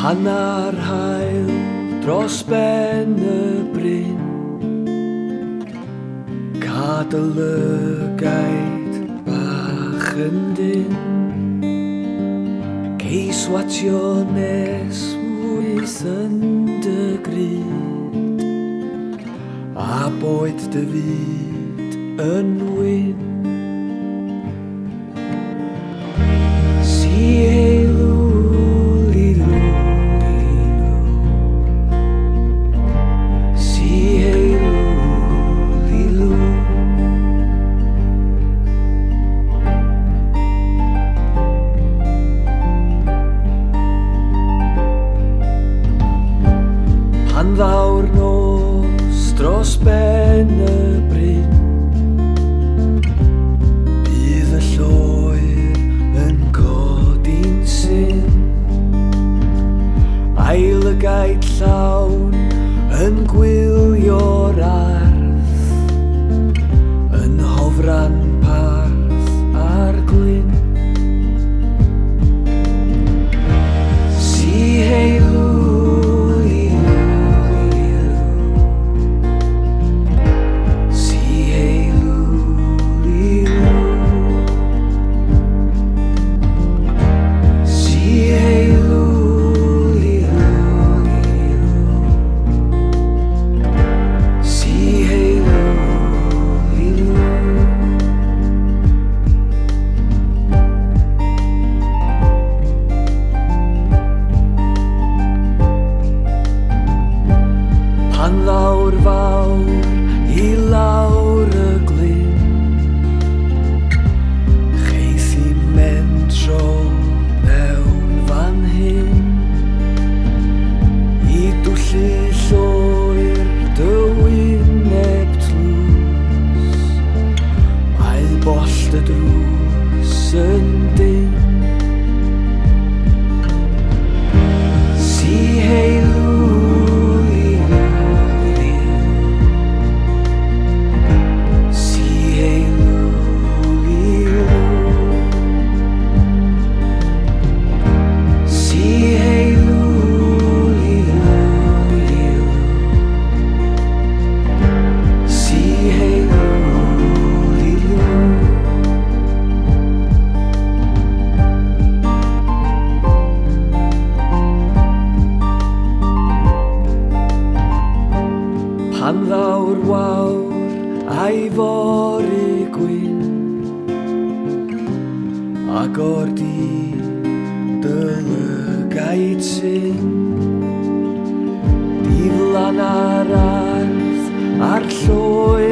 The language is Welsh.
Hannar hael dros ben y bryn, Cad y lygaid bach yn dyn, Ceis watio nes wyth yn dy gryd, A boed dy fyd yn wyn. Si heilw lilw, Si heilw lilw, Pan ddawr nos dros ben y bryn, Bydd y lloer yn codi'n syn, A'i lygaid llawn yn gwylio'r ardd, Yn hofran parth ar glyn. Si heilw Pan ddawr fawr I lawr y glyn, Cheith I mentro mewn fan hyn, I dwllu lloer dy wyneb tlws, Mae bost y drws yn dyn. Si heilw Pan ddawr wawr a'i fori gwyn, Ag o'r di dy lygaid syn, Diflan ar ardd a'r lloer